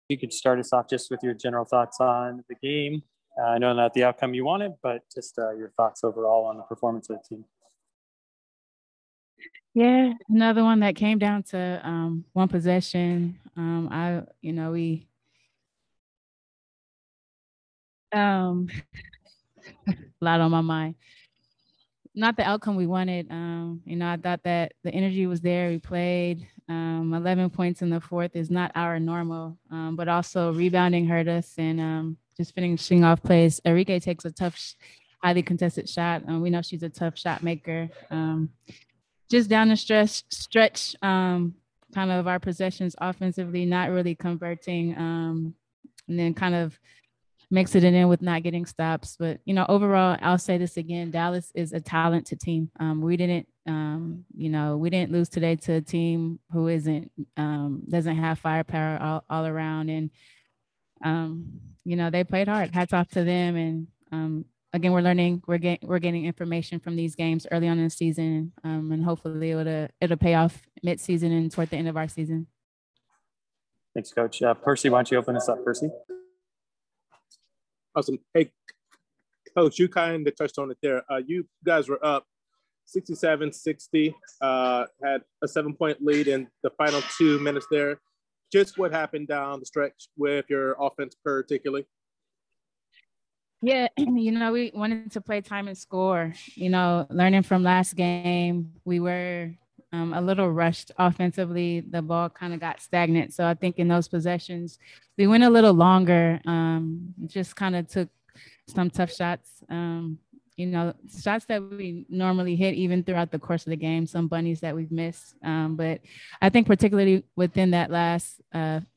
you could start us off just with your general thoughts on the game. I know not the outcome you wanted, but just your thoughts overall on the performance of the team. Yeah, another one that came down to one possession. We a lot on my mind. Not the outcome we wanted. I thought that the energy was there. We played 11 points in the fourth is not our normal, but also rebounding hurt us and just finishing off plays. Enrique takes a tough, highly contested shot. We know she's a tough shot maker. Just down the stretch, kind of our possessions offensively, not really converting, and then kind of mixing it in with not getting stops. But overall, I'll say this again: Dallas is a talented team. We didn't lose today to a team who doesn't have firepower all around, and they played hard. Hats off to them, and again, we're learning. We're getting information from these games early on in the season, and hopefully it'll pay off mid-season and toward the end of our season. Thanks, Coach. Percy, why don't you open us up, Percy? Awesome. Hey, Coach, you kind of touched on it there. You guys were up 67-60, had a 7-point lead in the final 2 minutes there. Just what happened down the stretch with your offense particularly? Yeah, we wanted to play time and score. Learning from last game, we were a little rushed offensively. The ball kind of got stagnant. So I think in those possessions, we went a little longer. Just kind of took some tough shots. Shots that we normally hit even throughout the course of the game, some bunnies that we've missed. But I think particularly within that last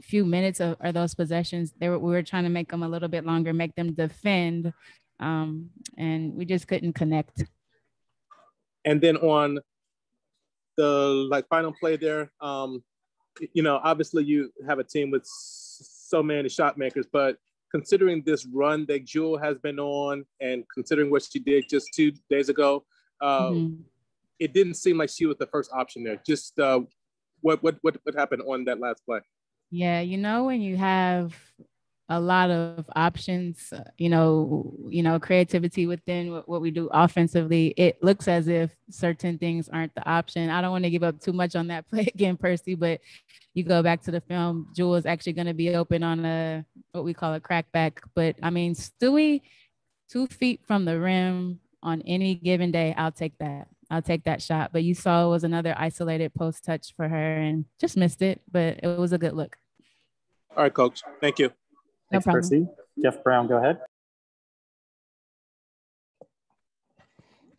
few minutes of those possessions, we were trying to make them a little bit longer, make them defend, and we just couldn't connect. And then on the final play there, obviously you have a team with so many shot makers, but considering this run that Jewel has been on and considering what she did just 2 days ago, it didn't seem like she was the first option there. Just what happened on that last play? Yeah, when you have a lot of options, creativity within what we do offensively, it looks as if certain things aren't the option. I don't want to give up too much on that play again, Percy, but you go back to the film, Jewel is actually going to be open on what we call a crackback. But I mean, Stewie, 2 feet from the rim on any given day, I'll take that. I'll take that shot. But you saw it was another isolated post touch for her and just missed it. But it was a good look. All right, Coach. Thank you. Thanks, Percy. Jeff Brown, go ahead.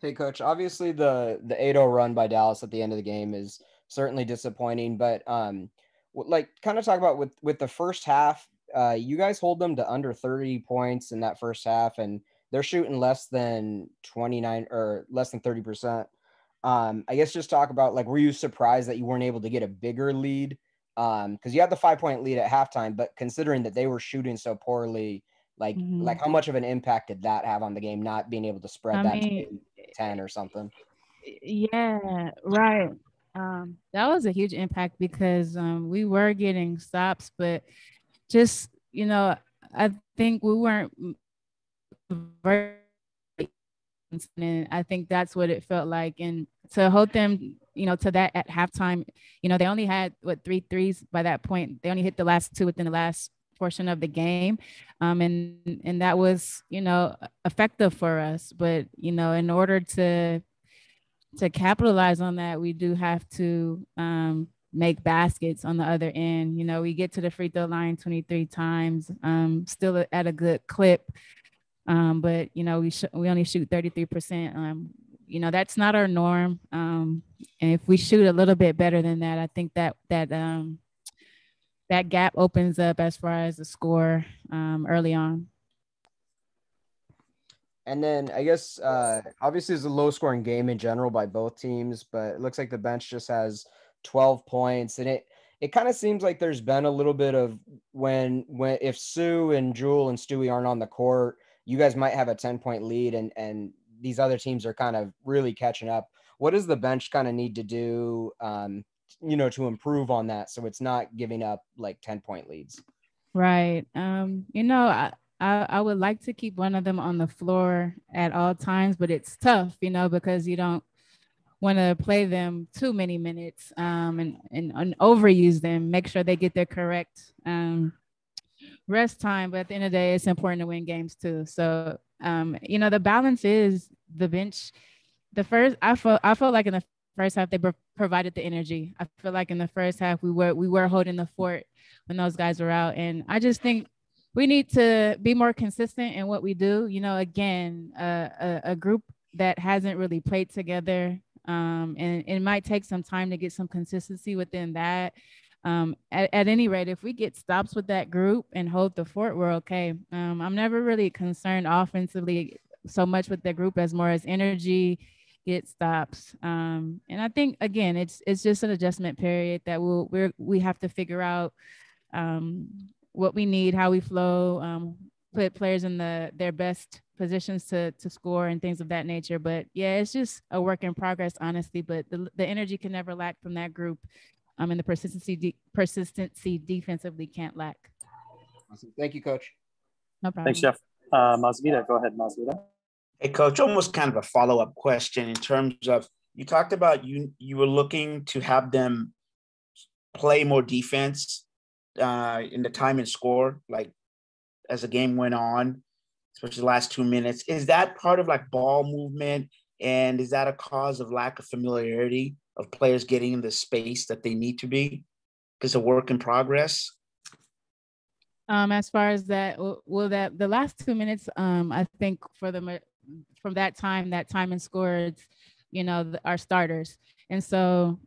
Hey, Coach. Obviously, the 8-0 run by Dallas at the end of the game is certainly disappointing. But kind of talk about with the first half, you guys hold them to under 30 points in that first half, and they're shooting less than 29 or less than 30%. I guess just talk about were you surprised that you weren't able to get a bigger lead? Because you had the 5-point lead at halftime, but considering that they were shooting so poorly, how much of an impact did that have on the game, not being able to spread to 10 or something? Yeah, right. That was a huge impact because we were getting stops, but just, I think we weren't very, and I think that's what it felt like. And to hold them, to that at halftime, they only had 3 threes by that point. They only hit the last 2 within the last portion of the game. And that was, effective for us. But, in order to capitalize on that, we do have to make baskets on the other end. We get to the free throw line 23 times, still at a good clip. But we only shoot 33%. That's not our norm. And if we shoot a little bit better than that, I think that gap opens up as far as the score early on. And then I guess obviously it's a low scoring game in general by both teams, but it looks like the bench just has 12 points. And it kind of seems like there's been a little bit of when if Sue and Jewel and Stewie aren't on the court, you guys might have a 10-point lead and these other teams are kind of really catching up. What does the bench kind of need to do, to improve on that so it's not giving up 10-point leads? Right. I would like to keep one of them on the floor at all times, but it's tough, because you don't want to play them too many minutes, and overuse them. Make sure they get their correct rest time. But at the end of the day, it's important to win games too. So, the balance is the bench. I felt like in the first half they provided the energy. I feel like in the first half we were holding the fort when those guys were out, and I just think we need to be more consistent in what we do. Again, a group that hasn't really played together, and it might take some time to get some consistency within that. At any rate, if we get stops with that group and hold the fort, we're okay. I'm never really concerned offensively so much with the group as more as energy, get stops. And I think again, it's just an adjustment period that we have to figure out what we need, how we flow, put players in their best positions to score and things of that nature. But yeah, it's just a work in progress, honestly. But the energy can never lack from that group. And the persistency defensively can't lack. Awesome. Thank you, Coach. No problem. Thanks, Jeff. Masvita, go ahead, Masvita. Hey, Coach, almost kind of a follow-up question in terms of, you talked about you were looking to have them play more defense in the time and score, like as the game went on, especially the last 2 minutes. Is that part of like ball movement? And is that a cause of lack of familiarity of players getting in the space that they need to be? Because a work in progress. As far as that, that the last 2 minutes, I think from that time and score, it's, our starters. And so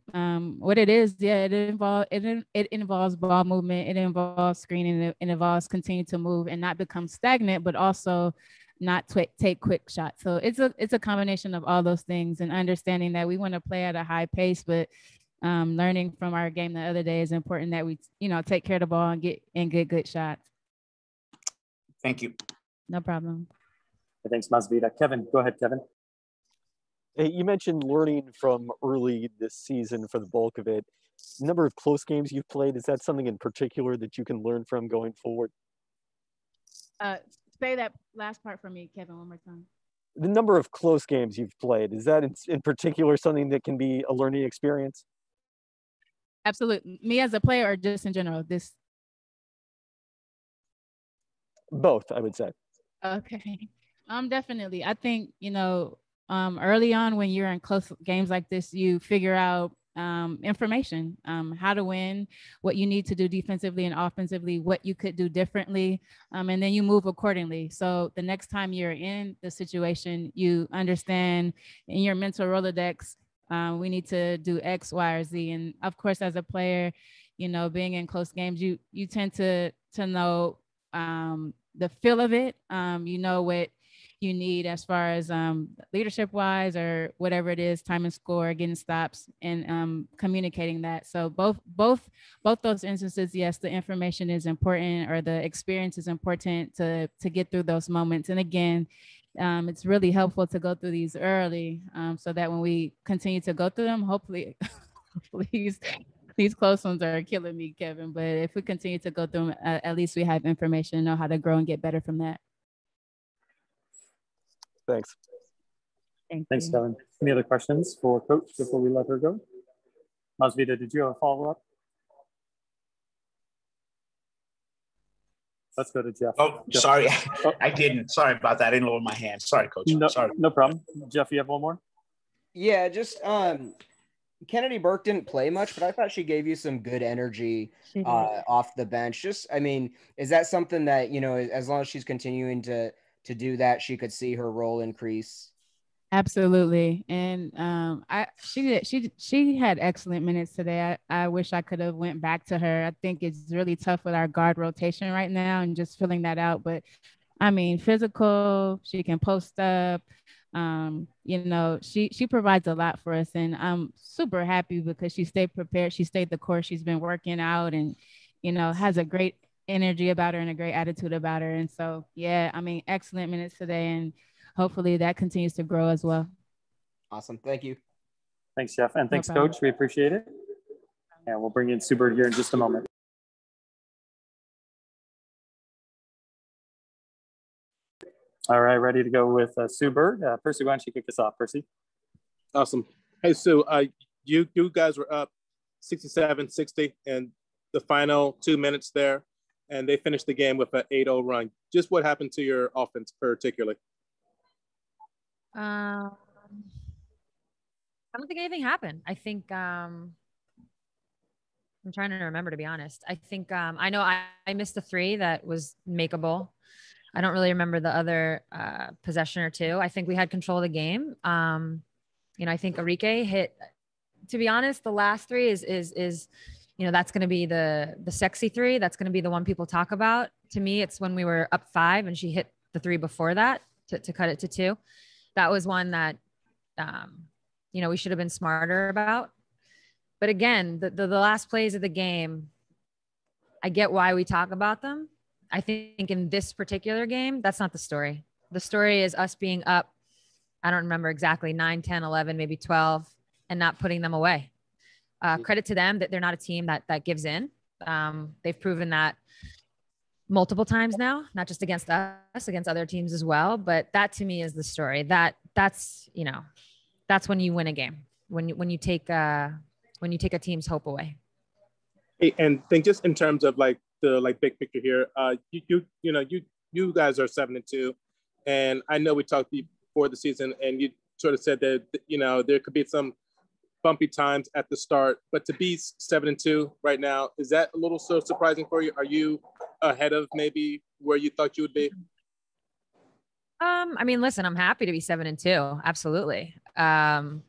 what it is, yeah, it involves ball movement, it involves screening, it involves continue to move and not become stagnant, but also not take quick shots. So it's a combination of all those things, and understanding that we want to play at a high pace, but learning from our game the other day is important that we, take care of the ball and get good shots. Thank you. No problem. Thanks, Masvita. Kevin, go ahead, Kevin. Hey, you mentioned learning from early this season for the bulk of it. Number of close games you've played, is that something in particular that you can learn from going forward? Say that last part for me, Kevin, one more time. The number of close games you've played, is that in particular something that can be a learning experience? Absolutely. Me as a player or just in general? Both, I would say. Okay. Definitely. I think, early on when you're in close games like this, you figure out information, how to win, what you need to do defensively and offensively, what you could do differently, and then you move accordingly. So the next time you're in the situation, you understand in your mental Rolodex, we need to do X, Y, or Z. And of course, as a player, being in close games, you tend to know the feel of it. What you need as far as leadership wise or whatever it is, time and score, getting stops, and communicating that. So both those instances, yes, the information is important, or the experience is important to get through those moments. And again, it's really helpful to go through these early, so that when we continue to go through them, hopefully these close ones are killing me, Kevin, but if we continue to go through them, at least we have information and know how to grow and get better from that. Thanks. Thanks, Kevin. Any other questions for Coach before we let her go? Masvita, did you have a follow-up? Let's go to Jeff. Oh, Jeff. sorry. I didn't. Sorry about that. I didn't lower my hand. Sorry, Coach. Sorry. No problem. Jeff, you have one more? Yeah, just Kennedy Burke didn't play much, but I thought she gave you some good energy off the bench. Is that something that, as long as she's continuing to do that, she could see her role increase? Absolutely. And she had excellent minutes today. I wish I could have went back to her. I think it's really tough with our guard rotation right now and just filling that out. But I mean, physical, she can post up. She provides a lot for us, and I'm super happy because she stayed prepared. She stayed the course. She's been working out and, has a great energy about her and a great attitude about her. And so, yeah, I mean, excellent minutes today, and hopefully that continues to grow as well. Awesome. Thank you. Thanks, Jeff. And thanks, Coach. We appreciate it. And we'll bring in Subert here in just a moment. All right, ready to go with Sue Bird. Percy, why don't you kick us off, Percy? Awesome. Hey, Sue, you guys were up 67-60 in the final 2 minutes there, and they finished the game with an 8-0 run. Just what happened to your offense particularly? I don't think anything happened. I think I'm trying to remember, to be honest. I think I know I missed a 3 that was makeable. I don't really remember the other possession or 2. I think we had control of the game. I think Enrique hit. To be honest, the last 3 is that's going to be the sexy 3. That's going to be the one people talk about. To me, it's when we were up 5 and she hit the 3 before that to cut it to 2. That was one that we should have been smarter about. But again, the last plays of the game, I get why we talk about them. I think in this particular game, that's not the story. The story is us being up, I don't remember exactly, 9, 10, 11, maybe 12, and not putting them away. Credit to them that they're not a team that gives in. They've proven that multiple times now, not just against us, against other teams as well. But that to me is the story. That's when you win a game, when you take a team's hope away. Hey, and think just in terms of like the big picture here, you guys are 7-2, and I know we talked before the season, and you sort of said that there could be some bumpy times at the start, but to be 7-2 right now, is that a little so surprising for you? Are you ahead of maybe where you thought you would be? Listen, I'm happy to be 7-2. Absolutely.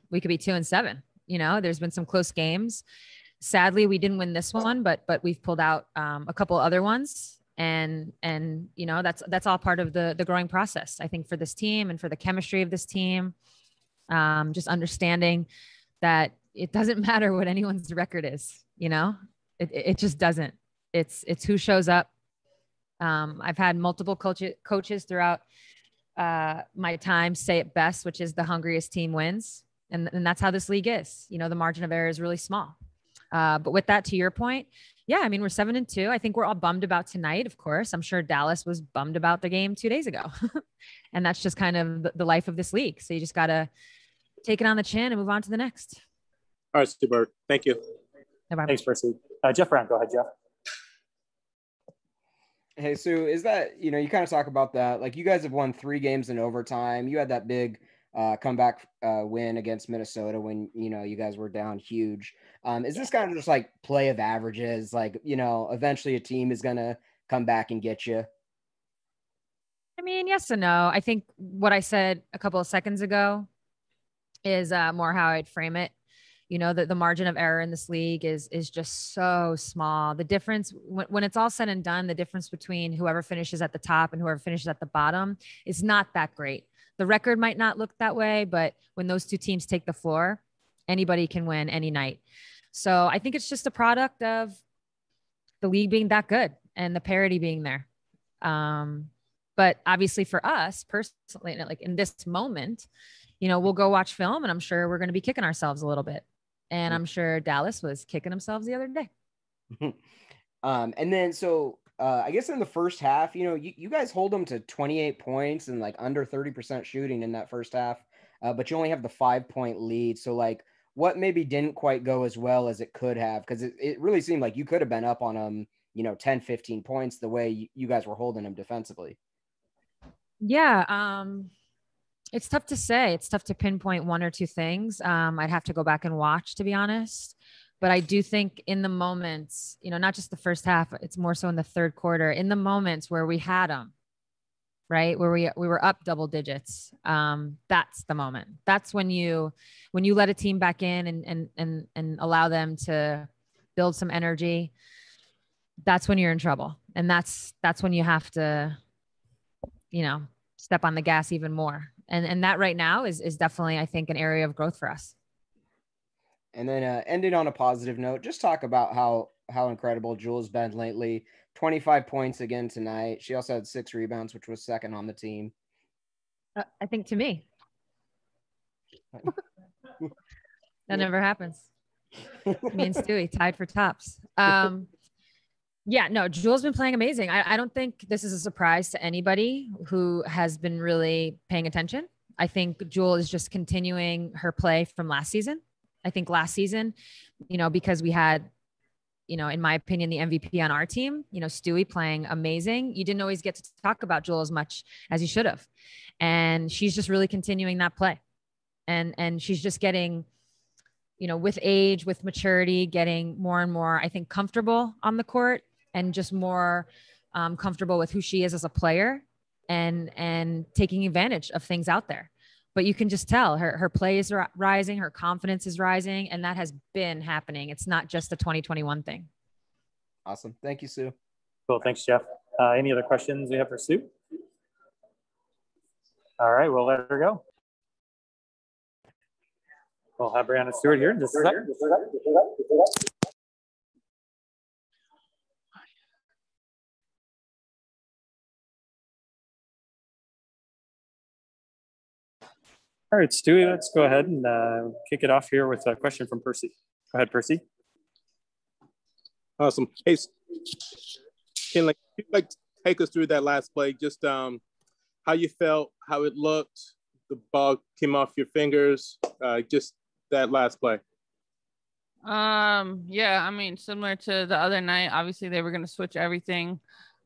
We could be 2-7. There's been some close games. Sadly, we didn't win this one, but we've pulled out a couple other ones, and that's all part of the growing process. I think for this team and for the chemistry of this team, just understanding that it doesn't matter what anyone's record is. It just doesn't. It's who shows up. I've had multiple coaches throughout my time say it best, which is the hungriest team wins. And that's how this league is. The margin of error is really small. But with that, to your point, yeah, we're 7-2. I think we're all bummed about tonight. Of course, I'm sure Dallas was bummed about the game 2 days ago. And that's just kind of the life of this league. So you just got to take it on the chin and move on to the next. All right, Stuart. Thank you. No Thanks, Percy. Jeff Brown, go ahead, Jeff. Hey, Sue, is that, you kind of talk about that. Like, you guys have won 3 games in overtime. You had that big comeback win against Minnesota when, you guys were down huge. Is this kind of just like play of averages? Like, eventually a team is going to come back and get you? Yes and no. I think what I said a couple of seconds ago is more how I'd frame it. The margin of error in this league is just so small. The difference when it's all said and done, the difference between whoever finishes at the top and whoever finishes at the bottom is not that great. The record might not look that way, but when those 2 teams take the floor, anybody can win any night. So I think it's just a product of the league being that good and the parity being there. But obviously for us personally, like in this moment, we'll go watch film and I'm sure we're going to be kicking ourselves a little bit. And I'm sure Dallas was kicking themselves the other day. And then, I guess in the first half, you guys hold them to 28 points and like under 30% shooting in that first half, but you only have the 5-point lead. So like what maybe didn't quite go as well as it could have? Cause it really seemed like you could have been up on them, 10, 15 points the way you guys were holding them defensively. Yeah. It's tough to say. It's tough to pinpoint 1 or 2 things. I'd have to go back and watch, to be honest. But I do think in the moments, not just the first half, it's more so in the third quarter, in the moments where we had them, right? Where we were up double digits. That's the moment. That's when you let a team back in and allow them to build some energy. That's when you're in trouble. And that's when you have to, step on the gas even more. And that right now is definitely, I think, an area of growth for us. And then ending on a positive note, just talk about how incredible Jewel's been lately. 25 points again tonight. She also had 6 rebounds, which was second on the team. I think to me. That never happens. Me and Stewie tied for tops. Yeah, no, Jewel's been playing amazing. I don't think this is a surprise to anybody who has been really paying attention. I think Jewel is just continuing her play from last season. I think last season, because we had, in my opinion, the MVP on our team, Stewie playing amazing. You didn't always get to talk about Jewel as much as you should have. And she's just really continuing that play. And she's just getting, with age, with maturity, getting more and more, I think, comfortable on the court and just more comfortable with who she is as a player and taking advantage of things out there. But you can just tell her play is rising, her confidence is rising, and that has been happening. It's not just a 2021 thing. Awesome. Thank you, Sue. Cool. Thanks, Jeff. Any other questions we have for Sue? All right, we'll let her go. We'll have Breanna Stewart here in just a second. All right, Stewie, let's go ahead and kick it off here with a question from Percy. Go ahead, Percy. Awesome. Hey, can you take us through that last play? Just how you felt, how it looked, the ball came off your fingers, just that last play. Yeah, I mean, similar to the other night, obviously they were going to switch everything.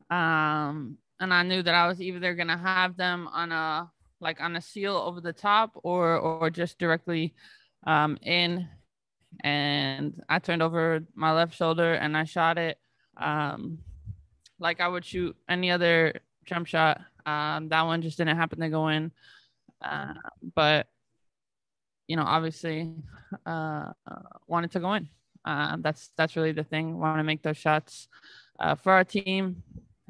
And I knew that I was either going to have them on a seal over the top or just directly in. And I turned over my left shoulder and I shot it like I would shoot any other jump shot. That one just didn't happen to go in. But, obviously wanted to go in. That's really the thing. Want to make those shots for our team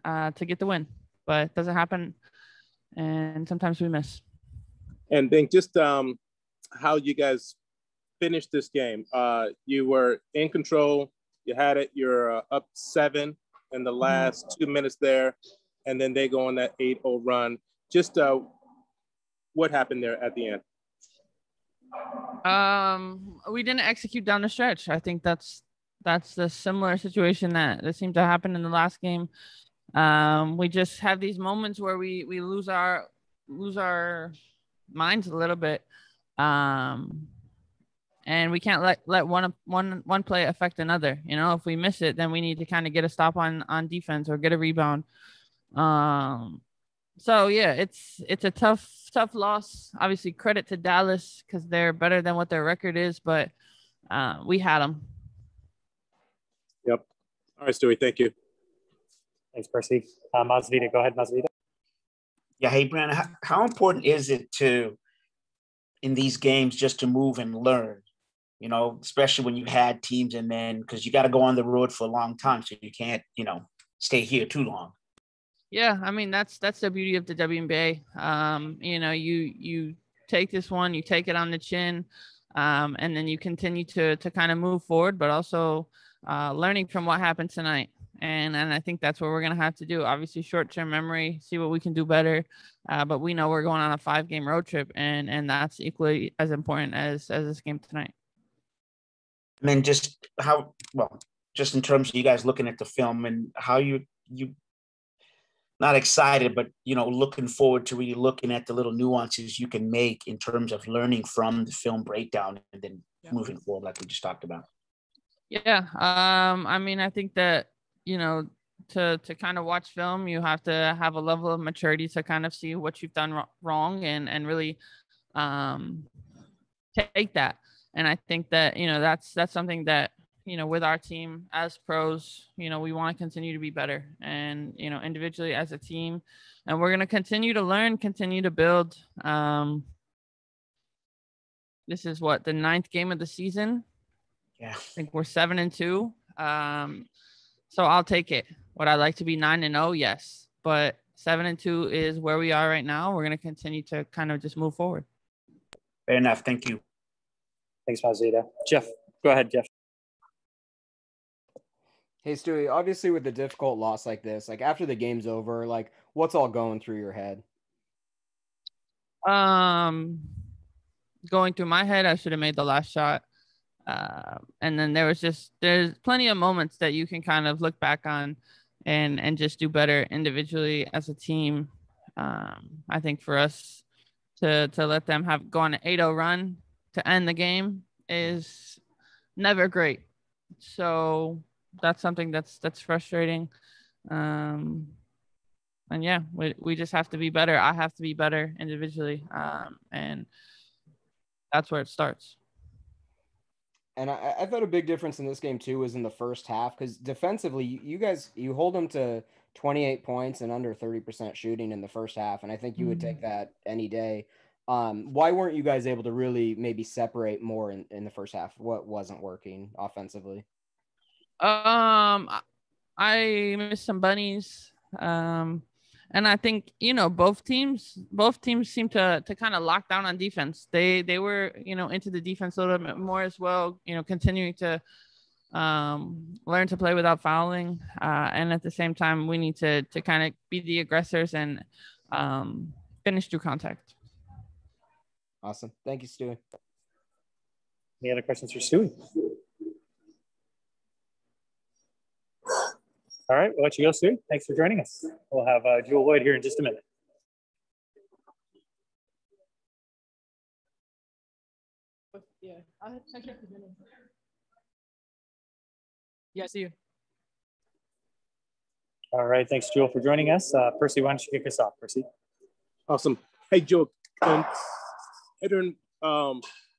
to get the win. But it doesn't happen. And sometimes we miss. And then just how you guys finished this game. You were in control. You had it. You're up 7 in the last 2 minutes there. And then they go on that 8-0 run. Just what happened there at the end? We didn't execute down the stretch. I think that's the similar situation that seemed to happen in the last game. We just have these moments where we lose our minds a little bit. And we can't let one play affect another. If we miss it, then we need to kind of get a stop on defense or get a rebound. So yeah, it's a tough loss. Obviously, credit to Dallas because they're better than what their record is, but we had them. Yep. All right, Stewie. Thank you. Thanks, Percy. Masvidita, go ahead, Masvidita. Yeah. Hey, Breanna, how important is it in these games just to move and learn? Especially when you had teams and then because you got to go on the road for a long time, so you can't, stay here too long. Yeah, I mean that's the beauty of the WNBA. You take this one, you take it on the chin, and then you continue to kind of move forward, but also learning from what happened tonight. And I think that's what we're gonna have to do. Obviously, short-term memory, see what we can do better. But we know we're going on a 5-game road trip, and that's equally as important as this game tonight. And then just in terms of you guys looking at the film and how you not excited, but looking forward to really looking at the little nuances you can make in terms of learning from the film breakdown and then moving forward, like we just talked about. Yeah, I mean, I think that to kind of watch film, you have to have a level of maturity to kind of see what you've done wrong and really take that. And I think that that's something that with our team as pros, we want to continue to be better and, individually as a team, and we're going to continue to learn, continue to build. This is the 9th game of the season. Yeah. I think we're 7-2. So I'll take it. Would I like to be 9-0? Yes. But 7-2 is where we are right now. We're going to continue to kind of just move forward. Fair enough. Thank you. Thanks, Mazida. Jeff, go ahead, Jeff. Hey, Stewie, obviously with a difficult loss like this, after the game's over, what's all going through your head? Going through my head, I should have made the last shot. And then there's plenty of moments that you can kind of look back on and just do better individually as a team. I think for us to let them go on an 8-0 run to end the game is never great. So that's something that's frustrating. And yeah, we just have to be better. I have to be better individually. And that's where it starts. And I thought a big difference in this game too was in the first half, because defensively, you guys, you hold them to 28 points and under 30% shooting in the first half, and I think you would take that any day. Why weren't you guys able to really maybe separate more in the first half? What wasn't working offensively? I missed some bunnies. And I think, both teams seem to kind of lock down on defense. They were, into the defense a little bit more as well, continuing to learn to play without fouling. And at the same time, we need to kind of be the aggressors and finish through contact. Awesome. Thank you, Stewie. Any other questions for Stewie? All right, we'll let you go, Stewie. Thanks for joining us. We'll have Jewel Lloyd here in just a minute. Yeah, I'll check the minute. Yeah, see you. All right, thanks, Jewel, for joining us. Percy, why don't you kick us off, Percy? Awesome. Hey, Joe, considering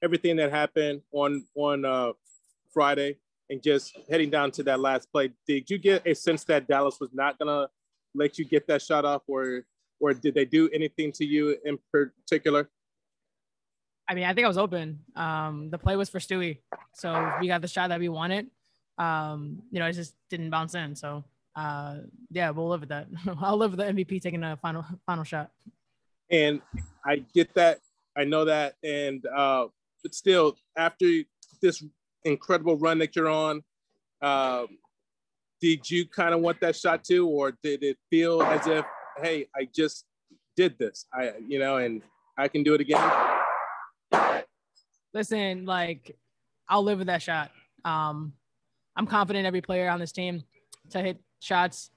everything that happened on Friday and just heading down to that last play, did you get a sense that Dallas was not going to let you get that shot off, or did they do anything to you in particular? I mean, I think I was open. The play was for Stewie, so we got the shot that we wanted. It just didn't bounce in. So, yeah, we'll live with that. I'll live with the MVP taking a final shot. And I get that. I know that. And but still, after this incredible run that you're on, did you kind of want that shot too, or did it feel as if, hey, I just did this, and I can do it again? Listen, I'll live with that shot. I'm confident every player on this team to hit shots.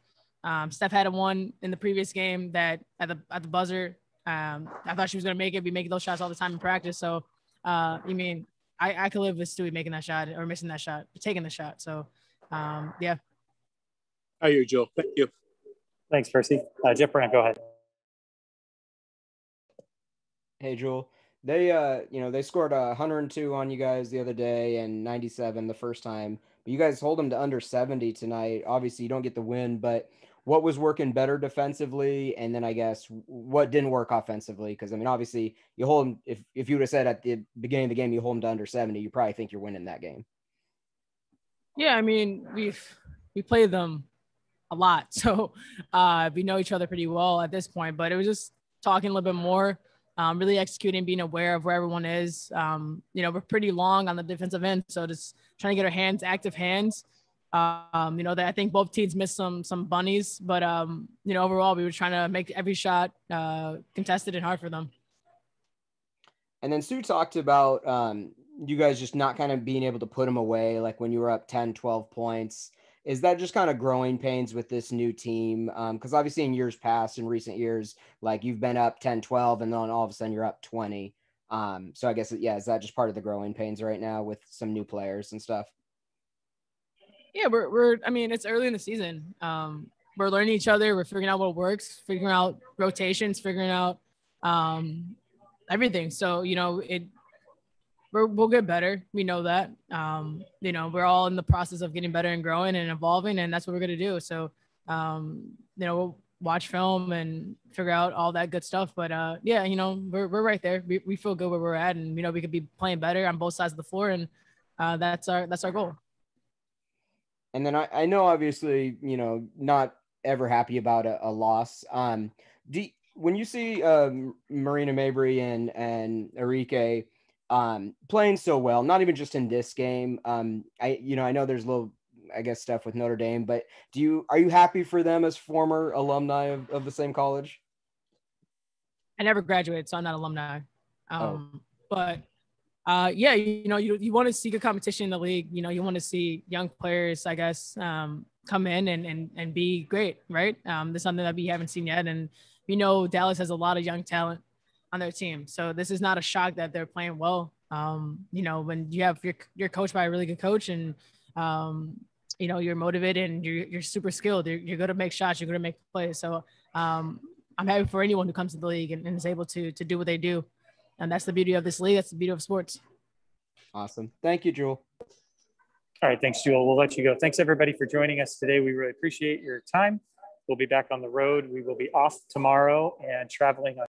Steph had one in the previous game that at the buzzer. I thought she was gonna make it. We make those shots all the time in practice. So, I could live with Stewie making that shot or missing that shot, taking the shot. So, yeah. I hear you, Joe. Thank you. Thanks, Percy. Jeff Brandt, go ahead. Hey, Joel. They scored 102 on you guys the other day and 97 the first time. But you guys hold them to under 70 tonight. Obviously, you don't get the win, but what was working better defensively? And then I guess what didn't work offensively? Because, obviously, you hold them, if you would have said at the beginning of the game you hold them to under 70, you probably think you're winning that game. Yeah, we played them a lot. So we know each other pretty well at this point. But it was just talking a little bit more. Really executing, being aware of where everyone is. We're pretty long on the defensive end, so just trying to get our active hands. That I think both teams missed some bunnies, but overall we were trying to make every shot contested and hard for them. And then Sue talked about you guys just not kind of being able to put them away, like when you were up 10, 12 points. Is that just kind of growing pains with this new team? Because obviously in years past, in recent years, you've been up 10, 12, and then all of a sudden you're up 20. So I guess, is that just part of the growing pains right now with some new players and stuff? Yeah, it's early in the season. We're learning each other. We're figuring out what works, figuring out rotations, figuring out everything. So, we'll get better. We know that. We're all in the process of getting better and growing and evolving, and that's what we're going to do. So, we'll watch film and figure out all that good stuff. But we're right there. We feel good where we're at, and we could be playing better on both sides of the floor, and that's our goal. And then I know obviously not ever happy about a loss. When you see Marina Mabry and Enrique playing so well, not even just in this game. I know there's a little, I guess, stuff with Notre Dame, but are you happy for them as former alumni of the same college? I never graduated, so I'm not alumni. But yeah, you want to see good competition in the league. You want to see young players, I guess, come in and be great, right? This is something that we haven't seen yet. And Dallas has a lot of young talent on their team. So this is not a shock that they're playing well. When you're coached by a really good coach and, you're motivated and you're super skilled, you're going to make shots, you're going to make plays. So I'm happy for anyone who comes to the league and is able to do what they do. And that's the beauty of this league. That's the beauty of sports. Awesome. Thank you, Jewel. All right. Thanks, Jewel. We'll let you go. Thanks, everybody, for joining us today. We really appreciate your time. We'll be back on the road. We will be off tomorrow and traveling on